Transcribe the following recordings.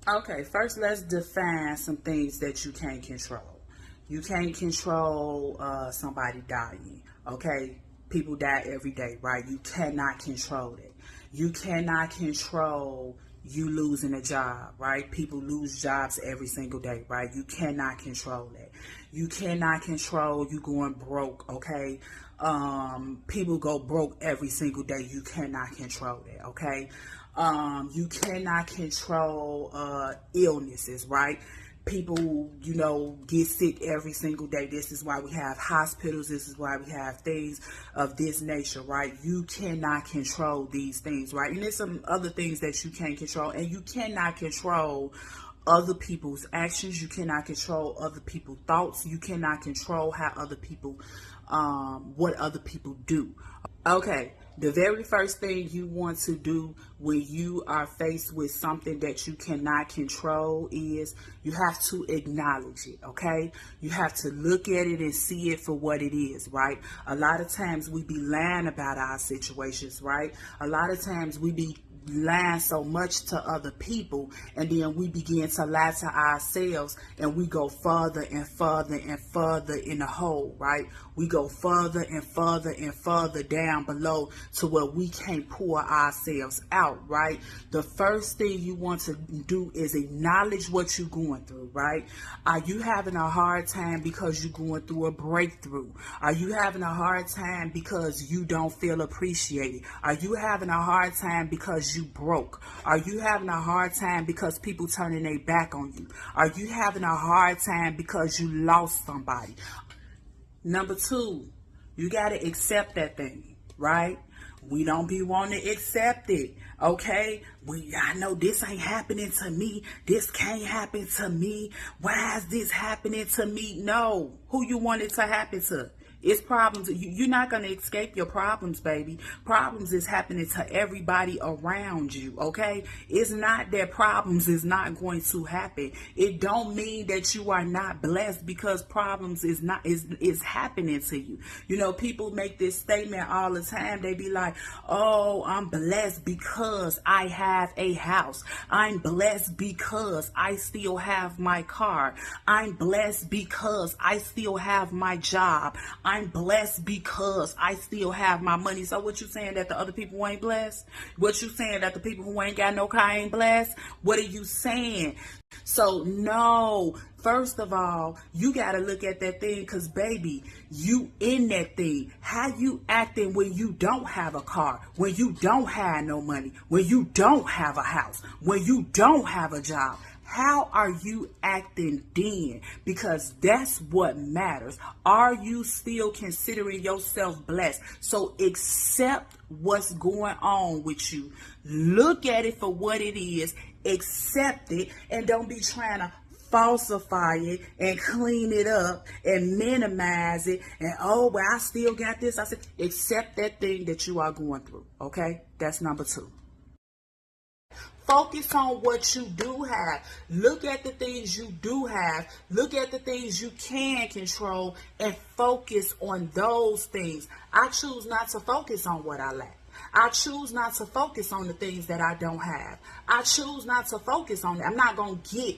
Okay, first let's define some things that you can't control. You can't control somebody dying. Okay, people die every day, right? You cannot control it. You cannot control you losing a job, right? People lose jobs every single day, right? You cannot control that. You cannot control you going broke, okay? People go broke every single day. You cannot control that, okay? You cannot control illnesses, right? People, get sick every single day. This is why we have hospitals. This is why we have things of this nature, right? You cannot control these things, right? And there's some other things that you can't control, and you cannot control other people's actions. You cannot control other people's thoughts. You cannot control how other people, what other people do. Okay, the very first thing you want to do when you are faced with something that you cannot control is you have to acknowledge it, okay? You have to look at it and see it for what it is, right? A lot of times we be lying about our situations, right? A lot of times we be lying so much to other people, and then we begin to lie to ourselves, and we go further and further and further in the hole, right? We go further and further and further down below to where we can't pour ourselves out, right? The first thing you want to do is acknowledge what you're going through, right? Are you having a hard time because you're going through a breakthrough? Are you having a hard time because you don't feel appreciated? Are you having a hard time because you broke? Are you having a hard time because people turning their back on you? Are you having a hard time because you lost somebody? Number two, you got to accept that thing, right? We don't be wanting to accept it, okay? I know this ain't happening to me. This can't happen to me. Why is this happening to me? No. Who you want it to happen to? It's problems. You're not going to escape your problems, baby. Problems is happening to everybody around you, okay? It's not that problems is not going to happen. It don't mean that you are not blessed because problems is happening to you. People make this statement all the time. They be like, oh, I'm blessed because I have a house. I'm blessed because I still have my car. I'm blessed because I still have my job. I'm blessed because I still have my money. So what you saying, that the other people ain't blessed? What you saying, that the people who ain't got no car ain't blessed? What are you saying? So no, first of all, you got to look at that thing, because baby, you in that thing. How you acting when you don't have a car, when you don't have no money, when you don't have a house, when you don't have a job? How are you acting then? Because that's what matters. Are you still considering yourself blessed? So accept what's going on with you. Look at it for what it is. Accept it, and don't be trying to falsify it and clean it up and minimize it. And I still got this. I said, accept that thing that you are going through. Okay, that's number two. Focus on what you do have. Look at the things you do have. Look at the things you can control and focus on those things. I choose not to focus on what I lack. I choose not to focus on the things that I don't have. I choose not to focus on it. I'm not going to get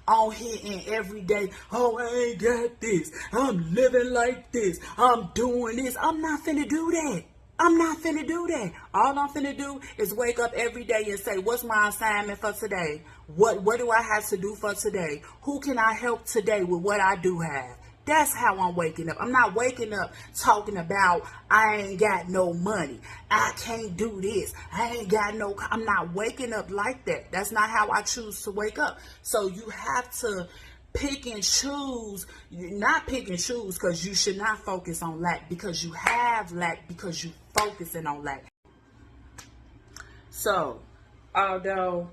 on here and every day, oh, I ain't got this. I'm living like this. I'm doing this. I'm not finna do that. I'm not finna do that. All I'm finna do is wake up every day and say, what's my assignment for today? What do I have to do for today? Who can I help today with what I do have? That's how I'm waking up. I'm not waking up talking about I ain't got no money. I can't do this. I ain't got no. I'm not waking up like that. That's not how I choose to wake up. So you have to pick and choose. You're not pick and choose, because you should not focus on lack, because you have lack because you focusing on lack. So, although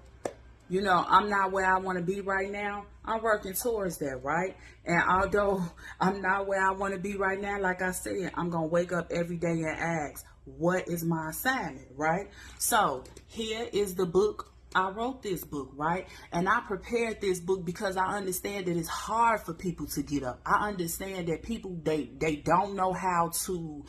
I'm not where I want to be right now, I'm working towards that, right? And although I'm not where I want to be right now, like I said, I'm going to wake up every day and ask, what is my assignment, right? So here is the book I wrote this book, right? And I prepared this book because I understand that it's hard for people to get up. I understand that people, they don't know how to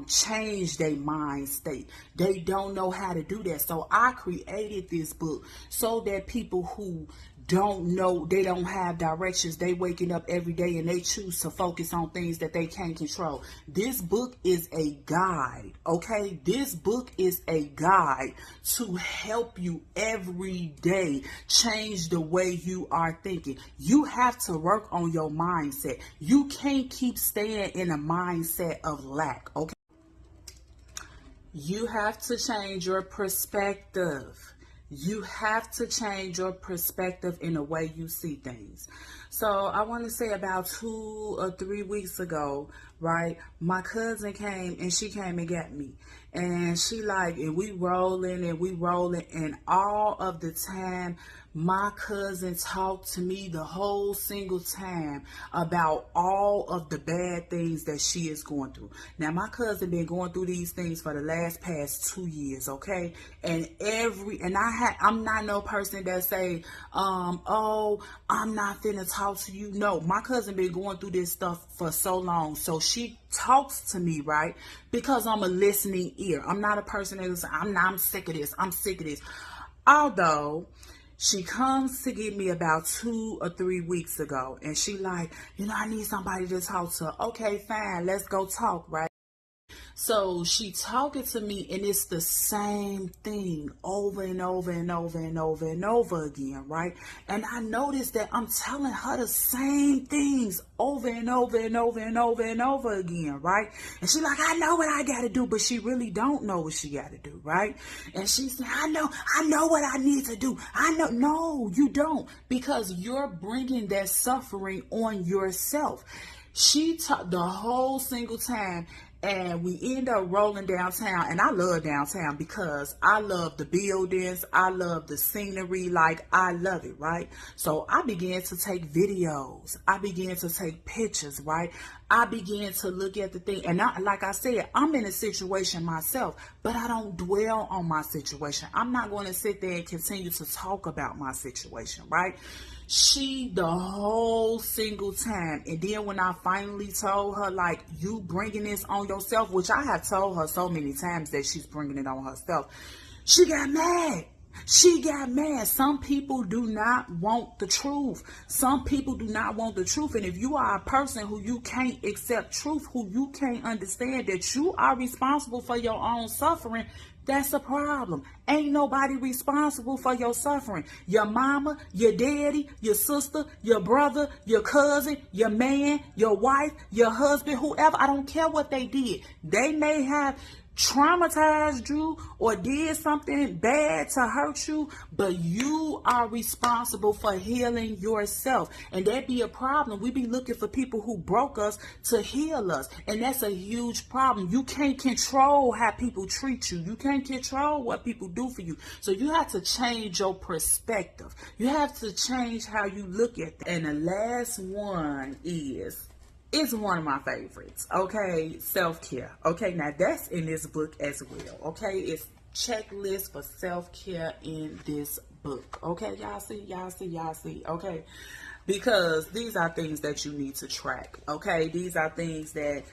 change their mind state. They don't know how to do that. So I created this book so that people who don't know, they don't have directions, they waking up every day and they choose to focus on things that they can't control. This book is a guide, okay? This book is a guide to help you every day change the way you are thinking. You have to work on your mindset. You can't keep staying in a mindset of lack, okay? You have to change your perspective. You have to change your perspective in the way you see things. So I want to say about 2 or 3 weeks ago, right, my cousin came and she came and got me. And she like, and we rolling, and all of the time, my cousin talked to me the whole single time about all of the bad things that she is going through. Now, my cousin been going through these things for the past 2 years, okay? And I'm not no person that say, oh, I'm not finna talk to you. No, my cousin been going through this stuff for so long. So she talks to me, right? Because I'm a listening ear. I'm not a person that is, I'm sick of this. I'm sick of this. Although she comes to get me about 2 or 3 weeks ago, and she like, I need somebody to talk to. Okay, fine, let's go talk, right? So she talking to me, and it's the same thing over and over and over and over and over again, right? And I noticed that I'm telling her the same things over and over and over and over and over again, right? And she like, I know what I got to do, but she really don't know what she got to do, right? And she said, I know what I need to do. No, you don't, because you're bringing that suffering on yourself. She talked the whole single time, and we end up rolling downtown. And I love downtown because I love the buildings. I love the scenery. Like, I love it, right? So I began to take videos. I began to take pictures, right? I began to look at the thing. And like I said, I'm in a situation myself, but I don't dwell on my situation. I'm not going to sit there and continue to talk about my situation, right? She the whole single time. And then when I finally told her, like, you bringing this on yourself, which I have told her so many times that she's bringing it on herself, she got mad. She got mad. Some people do not want the truth. Some people do not want the truth. And if you are a person who you can't accept truth, who you can't understand that you are responsible for your own suffering, that's a problem. Ain't nobody responsible for your suffering. Your mama, your daddy, your sister, your brother, your cousin, your man, your wife, your husband, whoever. I don't care what they did. They may have traumatized you or did something bad to hurt you, but you are responsible for healing yourself. And that be a problem. We be looking for people who broke us to heal us, and that's a huge problem. You can't control how people treat you. You can't control what people do for you. So you have to change your perspective. You have to change how you look at them. And the last one is, it's one of my favorites, okay? Self-care. Okay, now that's in this book as well, okay? It's checklist for self-care in this book, okay? Y'all see, okay? Because these are things that you need to track, okay? These are things that,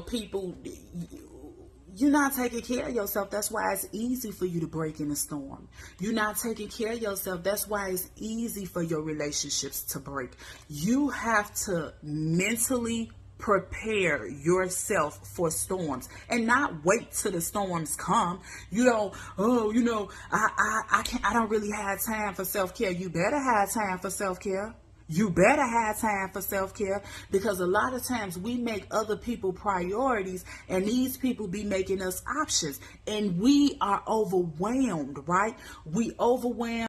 people, you're not taking care of yourself. That's why it's easy for you to break in a storm. You're not taking care of yourself. That's why it's easy for your relationships to break. You have to mentally prepare yourself for storms and not wait till the storms come. I don't really have time for self-care. You better have time for self-care. You better have time for self-care, because a lot of times we make other people priorities, and these people be making us options, and we are overwhelmed, right? We overwhelmed.